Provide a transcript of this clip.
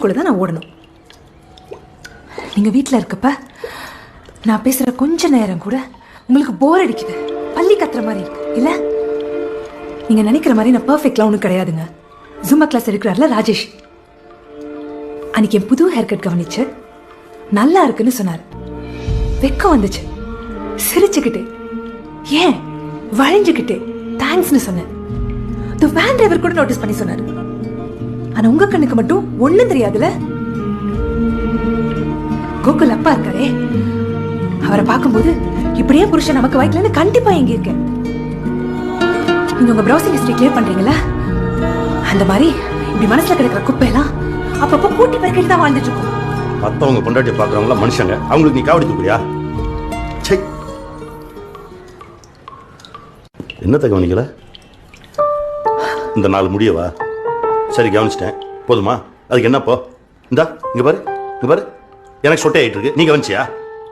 இதுக்குள்ள தான் நான் ஓடணும். நீங்க வீட்டில் இருக்கப்ப நான் பேசுற கொஞ்ச நேரம் கூட உங்களுக்கு போர் அடிக்குது, பள்ளி கத்துற மாதிரி இருக்கு இல்ல? நீங்க நினைக்கிற மாதிரி நான் பர்ஃபெக்ட்லாம் ஒன்றும் கிடையாதுங்க. ஜும்மா கிளாஸ் எடுக்கிறார்ல ராஜேஷ், அன்னைக்கு என் புது ஹேர் கட் கவனிச்சு நல்லா இருக்குன்னு சொன்னார். வெக்கம் வந்துச்சு, சிரிச்சுக்கிட்டே ஏன் வளைஞ்சுக்கிட்டே தேங்க்ஸ்னு சொன்னேன். வேன் டிரைவர் கூட நோட்டீஸ் பண்ணி சொன்னாரு. ஆனா உங்க கண்ணுக்கு மட்டும் ஒண்ணும் தெரியாதுல. கோகுல் அப்பா இருக்காரே, அவரை பார்க்கும்போது இப்படியே புருஷன் நமக்கு வாய்க்கலன்னு கண்டிப்பா எங்க இருக்கேன். நீங்க உங்க ப்ரௌசிங் ஹிஸ்டரி கிளியர் பண்றீங்களா? அந்த மாதிரி இப்படி மனசுல கிடக்கிற குப்பையெல்லாம் அப்பப்போ கூட்டி பறிக்கிட்டு தான் வாழ்ந்துட்டு இருக்கோம். மத்தவங்க பொண்டாட்டி பாக்குறவங்களா மனுஷங்க, அவங்களுக்கு நீ காவடி தூக்குறியா? என்னத்தை கவனிக்கல? இந்த நாள் முடியவா? சரி கவனிச்சிட்டேன், போதுமா? அதுக்கு என்னப்போ? இந்தா இங்க பாரு, இங்க பாரு, எனக்கு சொட்டை ஆயிட்டு இருக்கு, நீ கவனிச்சியா?